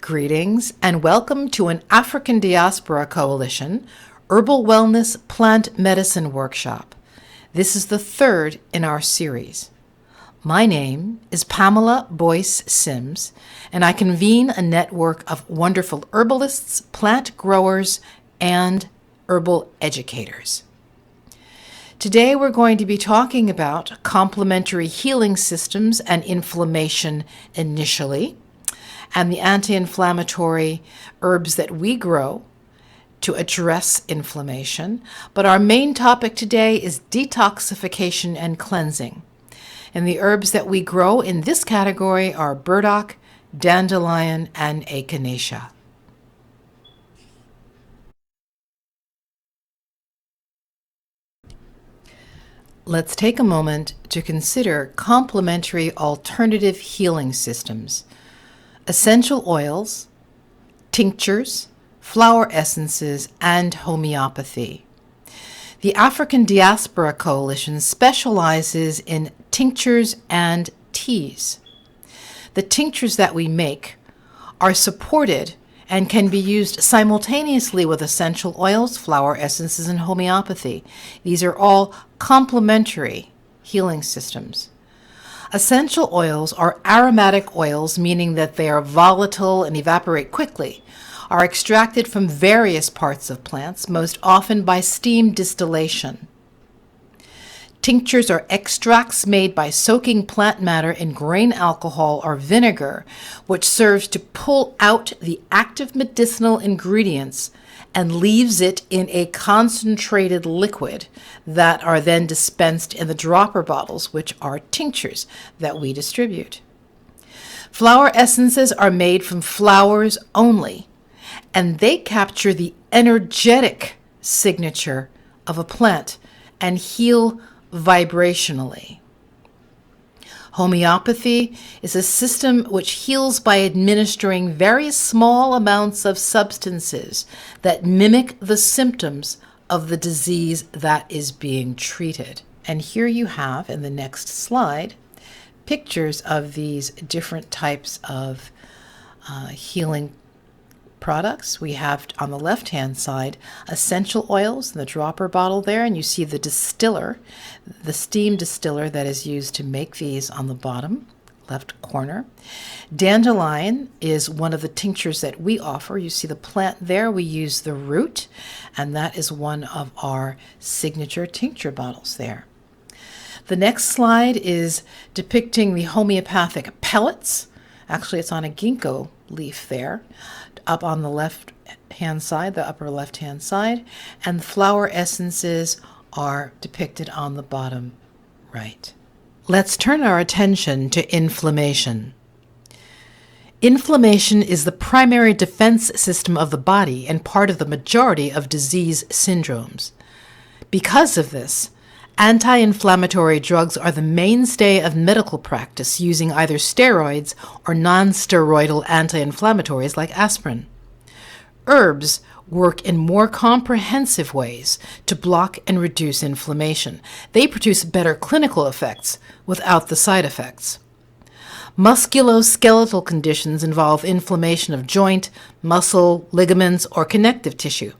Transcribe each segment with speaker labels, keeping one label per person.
Speaker 1: Greetings and welcome to an African Diaspora Coalition Herbal Wellness Plant Medicine Workshop. This is the third in our series. My name is Pamela Boyce Sims, and I convene a network of wonderful herbalists, plant growers, and herbal educators. Today we're going to be talking about complementary healing systems and inflammation initially, and the anti-inflammatory herbs that we grow to address inflammation. But our main topic today is detoxification and cleansing. And the herbs that we grow in this category are burdock, dandelion, and echinacea. Let's take a moment to consider complementary alternative healing systems. Essential oils, tinctures, flower essences, and homeopathy. The African Diaspora Coalition specializes in tinctures and teas. The tinctures that we make are supported and can be used simultaneously with essential oils, flower essences, and homeopathy. These are all complementary healing systems. Essential oils are aromatic oils, meaning that they are volatile and evaporate quickly, are extracted from various parts of plants, most often by steam distillation. Tinctures are extracts made by soaking plant matter in grain alcohol or vinegar, which serves to pull out the active medicinal ingredients and leaves it in a concentrated liquid that are then dispensed in the dropper bottles, which are tinctures that we distribute. Flower essences are made from flowers only, and they capture the energetic signature of a plant and heal vibrationally. Homeopathy is a system which heals by administering very small amounts of substances that mimic the symptoms of the disease that is being treated. And here you have, in the next slide, pictures of these different types of healing products. We have on the left-hand side essential oils in the dropper bottle there, and you see the distiller, the steam distiller that is used to make these on the bottom left corner. Dandelion is one of the tinctures that we offer. You see the plant there. We use the root, and that is one of our signature tincture bottles there. The next slide is depicting the homeopathic pellets. Actually, it's on a ginkgo leaf there, up on the left-hand side, the upper left-hand side, and the flower essences are depicted on the bottom right. Let's turn our attention to inflammation. Inflammation is the primary defense system of the body and part of the majority of disease syndromes. Because of this, anti-inflammatory drugs are the mainstay of medical practice, using either steroids or non-steroidal anti-inflammatories like aspirin. Herbs work in more comprehensive ways to block and reduce inflammation. They produce better clinical effects without the side effects. Musculoskeletal conditions involve inflammation of joint, muscle, ligaments, or connective tissue,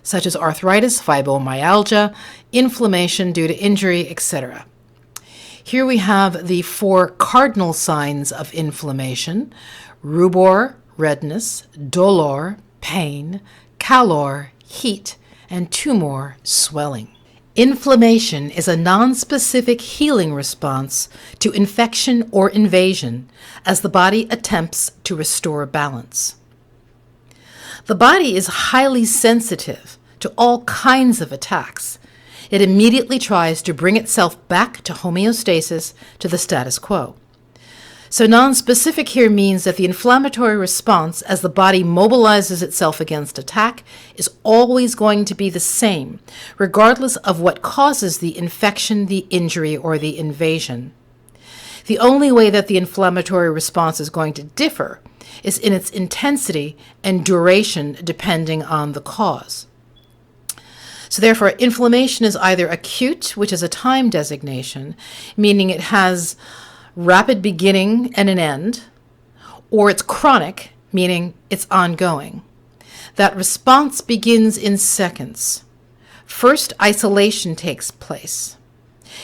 Speaker 1: such as arthritis, fibromyalgia, inflammation due to injury, etc. Here we have the 4 cardinal signs of inflammation: rubor, redness; dolor, pain; calor, heat; and tumor, swelling. Inflammation is a nonspecific healing response to infection or invasion as the body attempts to restore balance. The body is highly sensitive to all kinds of attacks. It immediately tries to bring itself back to homeostasis, to the status quo. So nonspecific here means that the inflammatory response as the body mobilizes itself against attack is always going to be the same, regardless of what causes the infection, the injury, or the invasion. The only way that the inflammatory response is going to differ is in its intensity and duration depending on the cause. So therefore, inflammation is either acute, which is a time designation, meaning it has rapid beginning and an end, or it's chronic, meaning it's ongoing. That response begins in seconds. First, isolation takes place.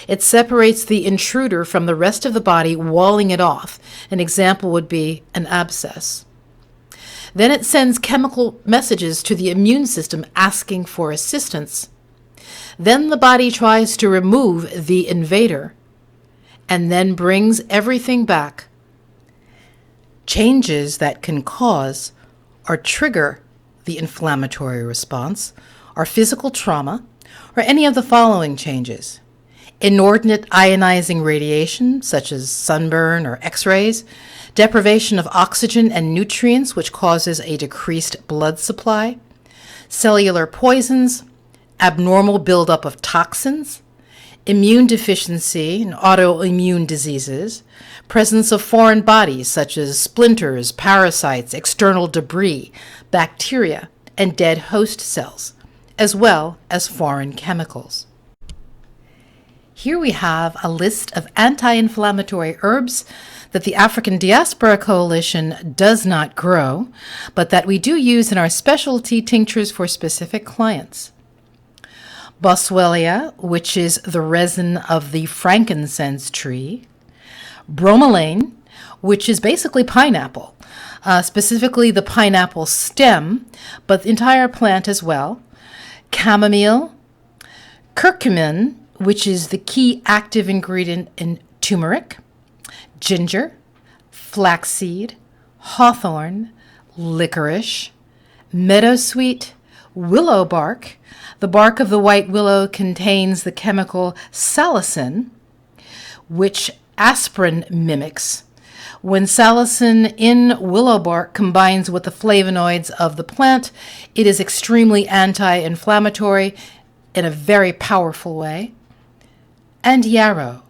Speaker 1: It separates the intruder from the rest of the body, walling it off. An example would be an abscess. Then it sends chemical messages to the immune system asking for assistance. Then the body tries to remove the invader and then brings everything back. Changes that can cause or trigger the inflammatory response are physical trauma or any of the following changes: inordinate ionizing radiation, such as sunburn or X-rays, deprivation of oxygen and nutrients, which causes a decreased blood supply, cellular poisons, abnormal buildup of toxins, immune deficiency and autoimmune diseases, presence of foreign bodies such as splinters, parasites, external debris, bacteria, and dead host cells, as well as foreign chemicals. Here we have a list of anti-inflammatory herbs that the African Diaspora Coalition does not grow, but that we do use in our specialty tinctures for specific clients. Boswellia, which is the resin of the frankincense tree. Bromelain, which is basically pineapple, specifically the pineapple stem, but the entire plant as well. Chamomile. Curcumin, which is the key active ingredient in turmeric. Ginger. Flaxseed. Hawthorn. Licorice. Meadowsweet. Willow bark. The bark of the white willow contains the chemical salicin, which aspirin mimics. When salicin in willow bark combines with the flavonoids of the plant, it is extremely anti-inflammatory in a very powerful way. And yarrow.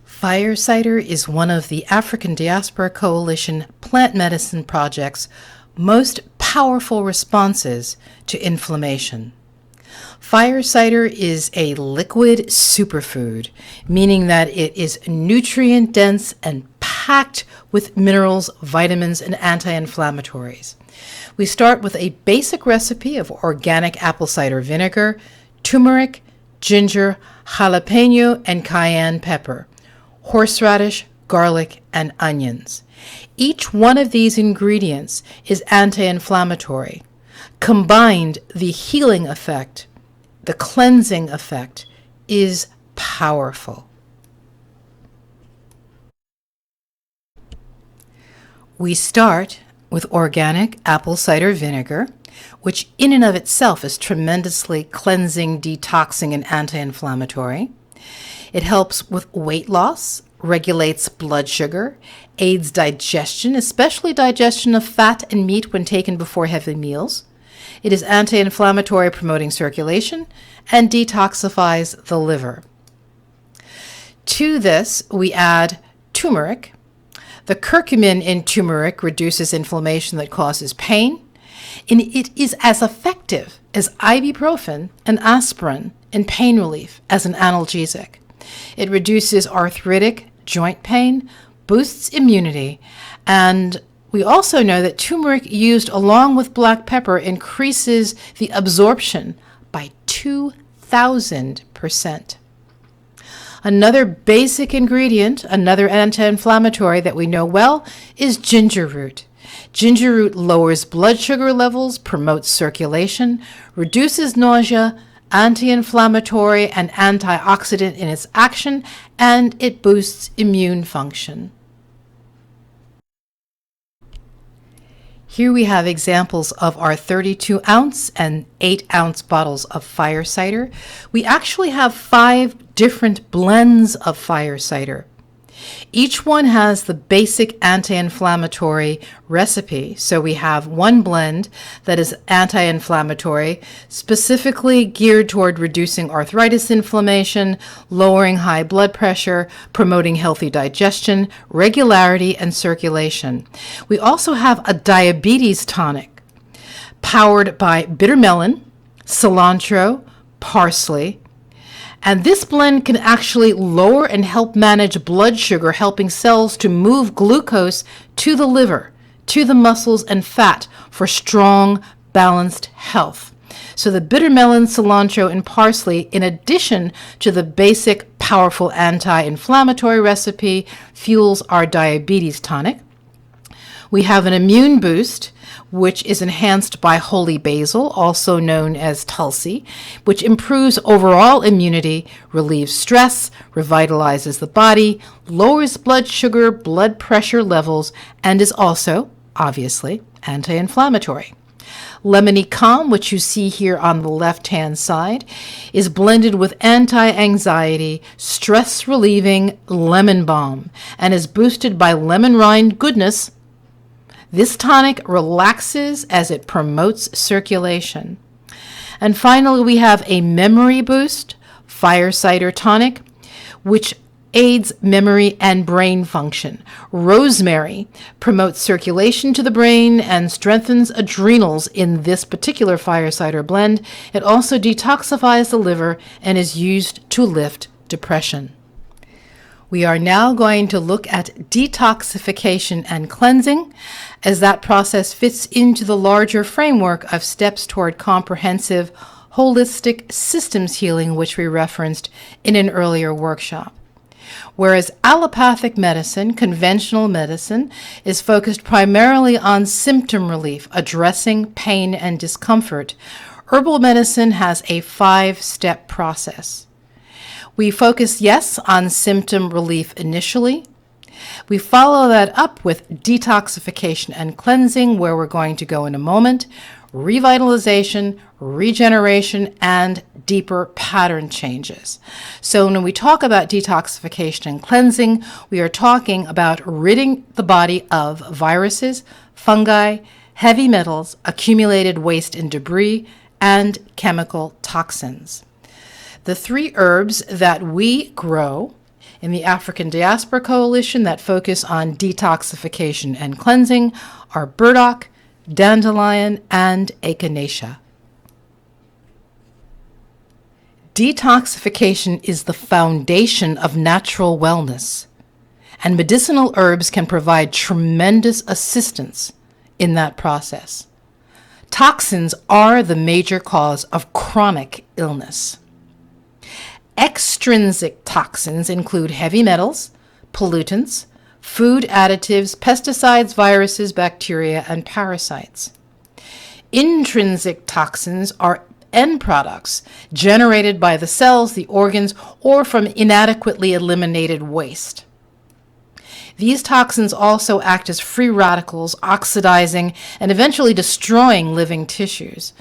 Speaker 1: Fire cider is one of the African Diaspora Coalition plant medicine project's most powerful responses to inflammation. Fire cider is a liquid superfood, meaning that it is nutrient dense and packed with minerals, vitamins, and anti-inflammatories. We start with a basic recipe of organic apple cider vinegar, turmeric, ginger, jalapeno, and cayenne pepper, horseradish, garlic, and onions. Each one of these ingredients is anti-inflammatory. Combined, the healing effect, the cleansing effect, is powerful. We start with organic apple cider vinegar, which in and of itself is tremendously cleansing, detoxing, and anti-inflammatory. It helps with weight loss, regulates blood sugar, aids digestion, especially digestion of fat and meat when taken before heavy meals. It is anti-inflammatory, promoting circulation, and detoxifies the liver. To this, we add turmeric. The curcumin in turmeric reduces inflammation that causes pain, and it is as effective as ibuprofen and aspirin in pain relief as an analgesic. It reduces arthritic joint pain, boosts immunity, and we also know that turmeric used along with black pepper increases the absorption by 2,000%. Another basic ingredient, another anti-inflammatory that we know well, is ginger root. Ginger root lowers blood sugar levels, promotes circulation, reduces nausea, anti-inflammatory and antioxidant in its action, and it boosts immune function. Here we have examples of our 32-ounce and 8-ounce bottles of fire cider. We actually have 5 different blends of fire cider. Each one has the basic anti-inflammatory recipe. So we have one blend that is anti-inflammatory, specifically geared toward reducing arthritis inflammation, lowering high blood pressure, promoting healthy digestion, regularity, and circulation. We also have a diabetes tonic powered by bitter melon, cilantro, parsley, And this blend can actually lower and help manage blood sugar, helping cells to move glucose to the liver, to the muscles and fat for strong, balanced health. So the bitter melon, cilantro, and parsley, in addition to the basic, powerful anti-inflammatory recipe, fuels our diabetes tonic. We have an immune boost, which is enhanced by holy basil, also known as Tulsi, which improves overall immunity, relieves stress, revitalizes the body, lowers blood sugar, blood pressure levels, and is also, obviously, anti-inflammatory. Lemony Calm, which you see here on the left-hand side, is blended with anti-anxiety, stress-relieving lemon balm, and is boosted by lemon rind goodness. This tonic relaxes as it promotes circulation. And finally, we have a memory boost, Fire Cider tonic, which aids memory and brain function. Rosemary promotes circulation to the brain and strengthens adrenals in this particular Fire Cider blend. It also detoxifies the liver and is used to lift depression. We are now going to look at detoxification and cleansing, as that process fits into the larger framework of steps toward comprehensive, holistic systems healing, which we referenced in an earlier workshop. Whereas allopathic medicine, conventional medicine, is focused primarily on symptom relief, addressing pain and discomfort, herbal medicine has a 5-step process. We focus, yes, on symptom relief initially. We follow that up with detoxification and cleansing, where we're going to go in a moment, revitalization, regeneration, and deeper pattern changes. So when we talk about detoxification and cleansing, we are talking about ridding the body of viruses, fungi, heavy metals, accumulated waste and debris, and chemical toxins. The 3 herbs that we grow in the African Diaspora Coalition that focus on detoxification and cleansing are burdock, dandelion, and echinacea. Detoxification is the foundation of natural wellness, and medicinal herbs can provide tremendous assistance in that process. Toxins are the major cause of chronic illness. Extrinsic toxins include heavy metals, pollutants, food additives, pesticides, viruses, bacteria, and parasites. Intrinsic toxins are end products generated by the cells, the organs, or from inadequately eliminated waste. These toxins also act as free radicals, oxidizing and eventually destroying living tissues.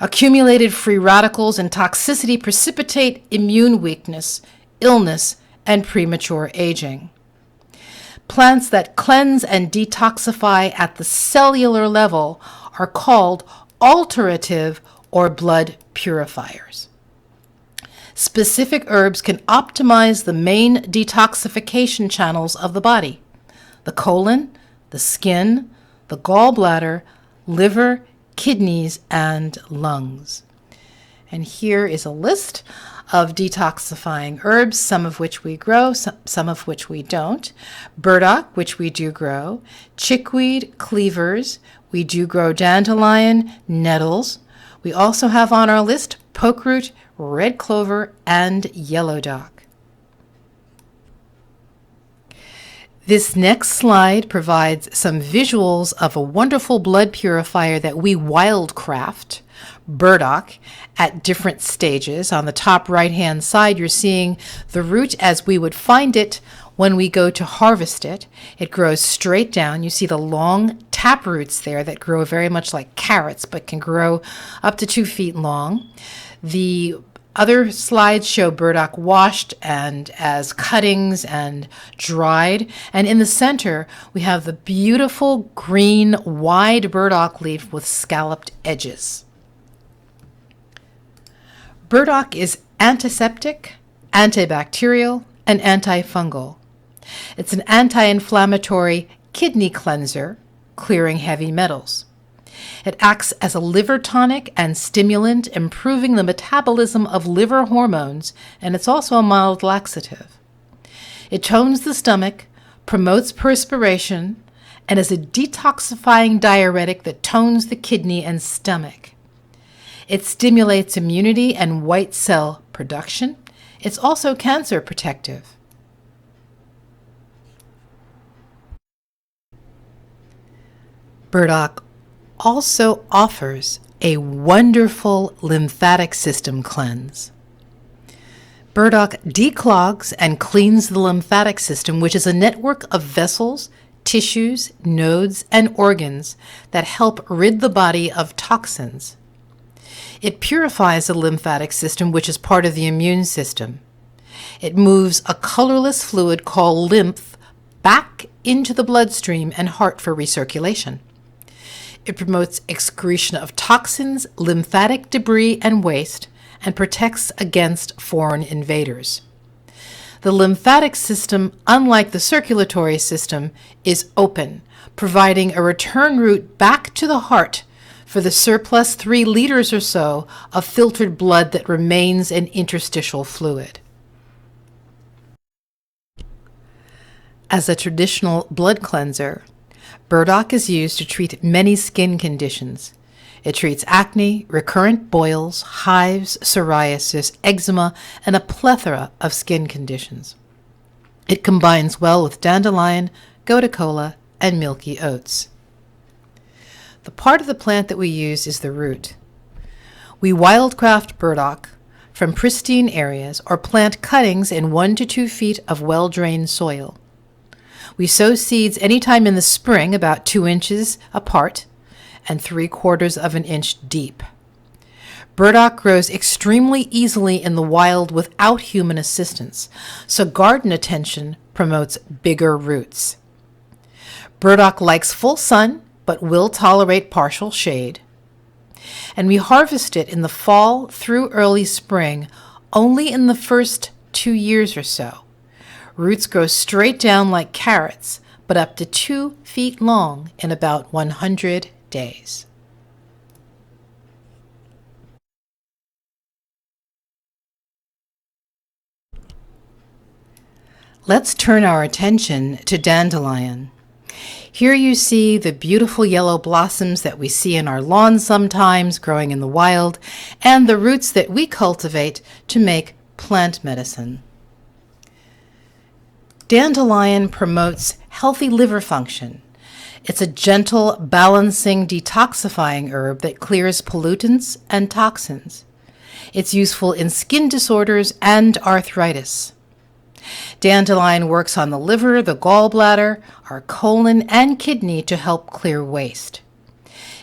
Speaker 1: Accumulated free radicals and toxicity precipitate immune weakness, illness, and premature aging. Plants that cleanse and detoxify at the cellular level are called alterative or blood purifiers. Specific herbs can optimize the main detoxification channels of the body: the colon, the skin, the gallbladder, liver, kidneys, and lungs. And here is a list of detoxifying herbs, some of which we grow, some of which we don't. Burdock, which we do grow. Chickweed, cleavers. We do grow dandelion, nettles. We also have on our list pokeroot, red clover, and yellow dock. This next slide provides some visuals of a wonderful blood purifier that we wildcraft, burdock, at different stages. On the top right-hand side, you're seeing the root as we would find it when we go to harvest it. It grows straight down. You see the long tap roots there that grow very much like carrots, but can grow up to 2 feet long. The other slides show burdock washed and as cuttings and dried. And in the center, we have the beautiful green, wide burdock leaf with scalloped edges. Burdock is antiseptic, antibacterial, and antifungal. It's an anti-inflammatory kidney cleanser, clearing heavy metals. It acts as a liver tonic and stimulant, improving the metabolism of liver hormones, and it's also a mild laxative. It tones the stomach, promotes perspiration, and is a detoxifying diuretic that tones the kidney and stomach. It stimulates immunity and white cell production. It's also cancer protective. Burdock also offers a wonderful lymphatic system cleanse. Burdock declogs and cleans the lymphatic system, which is a network of vessels, tissues, nodes, and organs that help rid the body of toxins. It purifies the lymphatic system, which is part of the immune system. It moves a colorless fluid called lymph back into the bloodstream and heart for recirculation. It promotes excretion of toxins, lymphatic debris, and waste, and protects against foreign invaders. The lymphatic system, unlike the circulatory system, is open, providing a return route back to the heart for the surplus 3 liters or so of filtered blood that remains in interstitial fluid. As a traditional blood cleanser, burdock is used to treat many skin conditions. It treats acne, recurrent boils, hives, psoriasis, eczema, and a plethora of skin conditions. It combines well with dandelion, gotu kola, and milky oats. The part of the plant that we use is the root. We wildcraft burdock from pristine areas or plant cuttings in 1 to 2 feet of well-drained soil. We sow seeds anytime in the spring, about 2 inches apart and 3/4 of an inch deep. Burdock grows extremely easily in the wild without human assistance, so garden attention promotes bigger roots. Burdock likes full sun, but will tolerate partial shade. And we harvest it in the fall through early spring, only in the first 2 years or so. Roots grow straight down like carrots, but up to 2 feet long in about 100 days. Let's turn our attention to dandelion. Here you see the beautiful yellow blossoms that we see in our lawns sometimes, growing in the wild, and the roots that we cultivate to make plant medicine. Dandelion promotes healthy liver function. It's a gentle, balancing, detoxifying herb that clears pollutants and toxins. It's useful in skin disorders and arthritis. Dandelion works on the liver, the gallbladder, our colon, and kidney to help clear waste.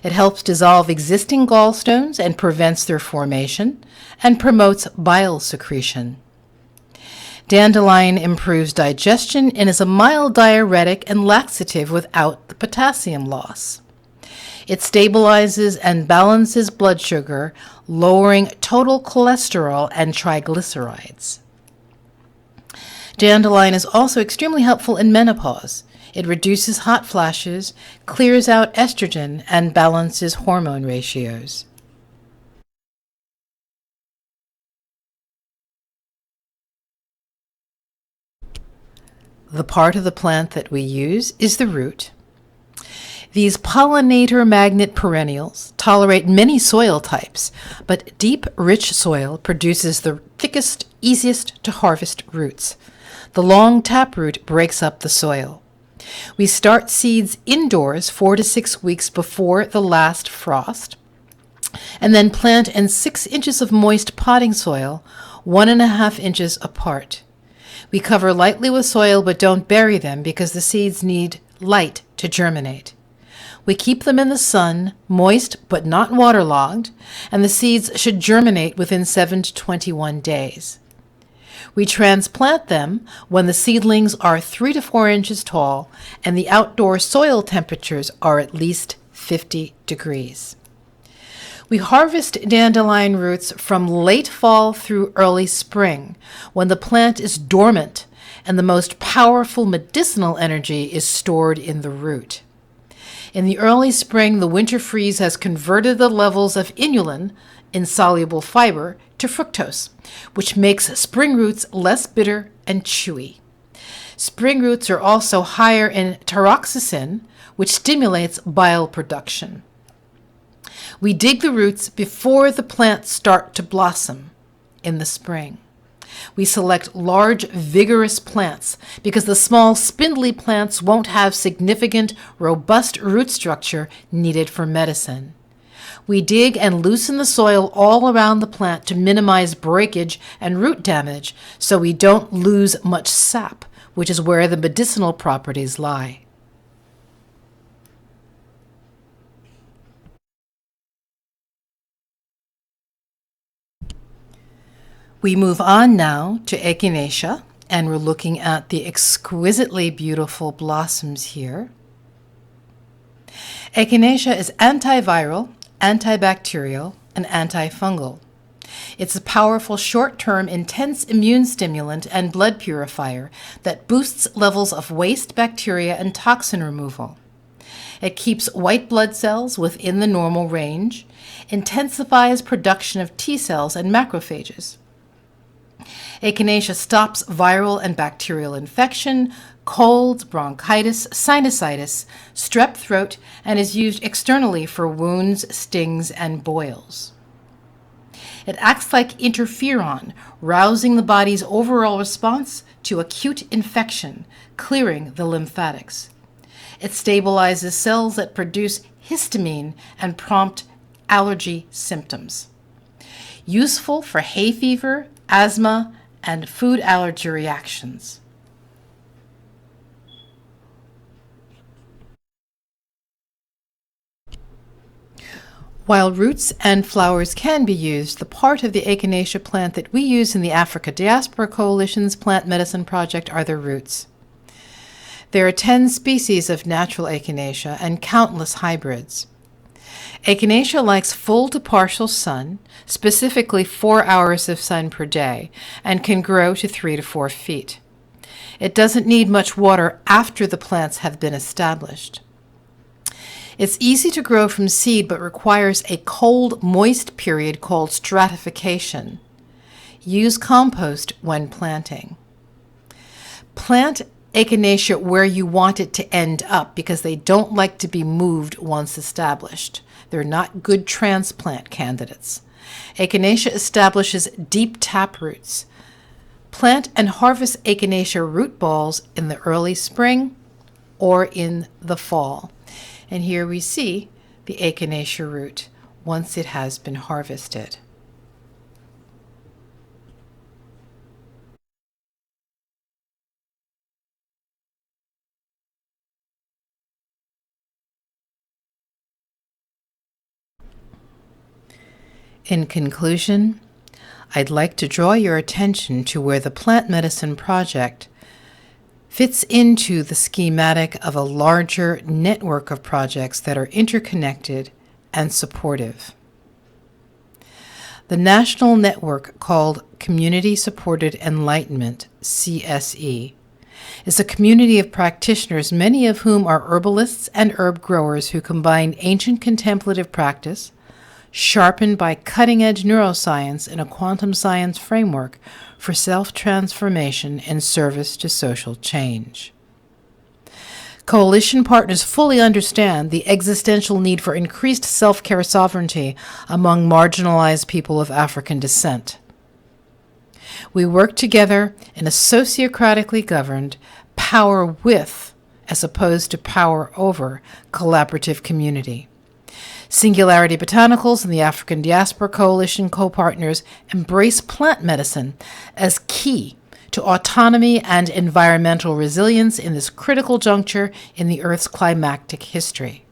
Speaker 1: It helps dissolve existing gallstones and prevents their formation, and promotes bile secretion. Dandelion improves digestion and is a mild diuretic and laxative without the potassium loss. It stabilizes and balances blood sugar, lowering total cholesterol and triglycerides. Dandelion is also extremely helpful in menopause. It reduces hot flashes, clears out estrogen, and balances hormone ratios. The part of the plant that we use is the root. These pollinator magnet perennials tolerate many soil types, but deep, rich soil produces the thickest, easiest to harvest roots. The long taproot breaks up the soil. We start seeds indoors 4 to 6 weeks before the last frost, and then plant in 6 inches of moist potting soil, 1.5 inches apart. We cover lightly with soil but don't bury them because the seeds need light to germinate. We keep them in the sun, moist but not waterlogged, and the seeds should germinate within 7 to 21 days. We transplant them when the seedlings are 3 to 4 inches tall and the outdoor soil temperatures are at least 50 degrees. We harvest dandelion roots from late fall through early spring, when the plant is dormant and the most powerful medicinal energy is stored in the root. In the early spring, the winter freeze has converted the levels of inulin, insoluble fiber, to fructose, which makes spring roots less bitter and chewy. Spring roots are also higher in tauroxicin, which stimulates bile production. We dig the roots before the plants start to blossom in the spring. We select large, vigorous plants because the small, spindly plants won't have significant, robust root structure needed for medicine. We dig and loosen the soil all around the plant to minimize breakage and root damage so we don't lose much sap, which is where the medicinal properties lie. We move on now to Echinacea, and we're looking at the exquisitely beautiful blossoms here. Echinacea is antiviral, antibacterial, and antifungal. It's a powerful short-term intense immune stimulant and blood purifier that boosts levels of waste bacteria and toxin removal. It keeps white blood cells within the normal range, intensifies production of T cells and macrophages. Echinacea stops viral and bacterial infection, colds, bronchitis, sinusitis, strep throat, and is used externally for wounds, stings, and boils. It acts like interferon, rousing the body's overall response to acute infection, clearing the lymphatics. It stabilizes cells that produce histamine and prompt allergy symptoms. Useful for hay fever, asthma, and food allergy reactions. While roots and flowers can be used, the part of the Echinacea plant that we use in the Africa Diaspora Coalition's Plant Medicine Project are the roots. There are 10 species of natural Echinacea and countless hybrids. Echinacea likes full to partial sun, specifically 4 hours of sun per day, and can grow to 3 to 4 feet. It doesn't need much water after the plants have been established. It's easy to grow from seed but requires a cold, moist period called stratification. Use compost when planting. Plant Echinacea where you want it to end up because they don't like to be moved once established. They're not good transplant candidates. Echinacea establishes deep tap roots. Plant and harvest Echinacea root balls in the early spring or in the fall. And here we see the Echinacea root once it has been harvested. In conclusion, I'd like to draw your attention to where the Plant Medicine Project fits into the schematic of a larger network of projects that are interconnected and supportive. The national network, called Community Supported Enlightenment, CSE, is a community of practitioners, many of whom are herbalists and herb growers who combine ancient contemplative practice, sharpened by cutting-edge neuroscience in a quantum science framework for self-transformation in service to social change. Coalition partners fully understand the existential need for increased self-care sovereignty among marginalized people of African descent. We work together in a sociocratically governed, power with, as opposed to power over, collaborative community. Singularity Botanicals and the African Diaspora Coalition co-partners embrace plant medicine as key to autonomy and environmental resilience in this critical juncture in the Earth's climactic history.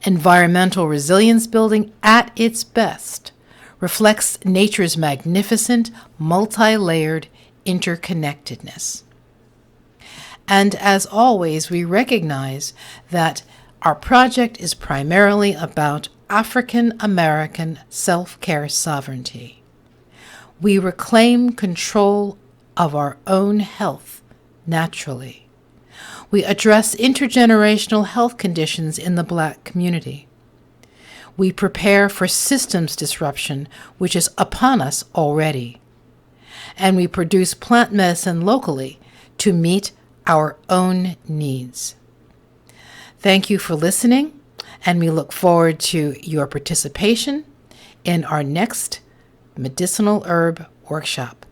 Speaker 1: Environmental resilience building at its best reflects nature's magnificent, multi-layered interconnectedness. And as always, we recognize that our project is primarily about African American self-care sovereignty. We reclaim control of our own health naturally. We address intergenerational health conditions in the Black community. We prepare for systems disruption, which is upon us already. And we produce plant medicine locally to meet our own needs. Thank you for listening, and we look forward to your participation in our next medicinal herb workshop.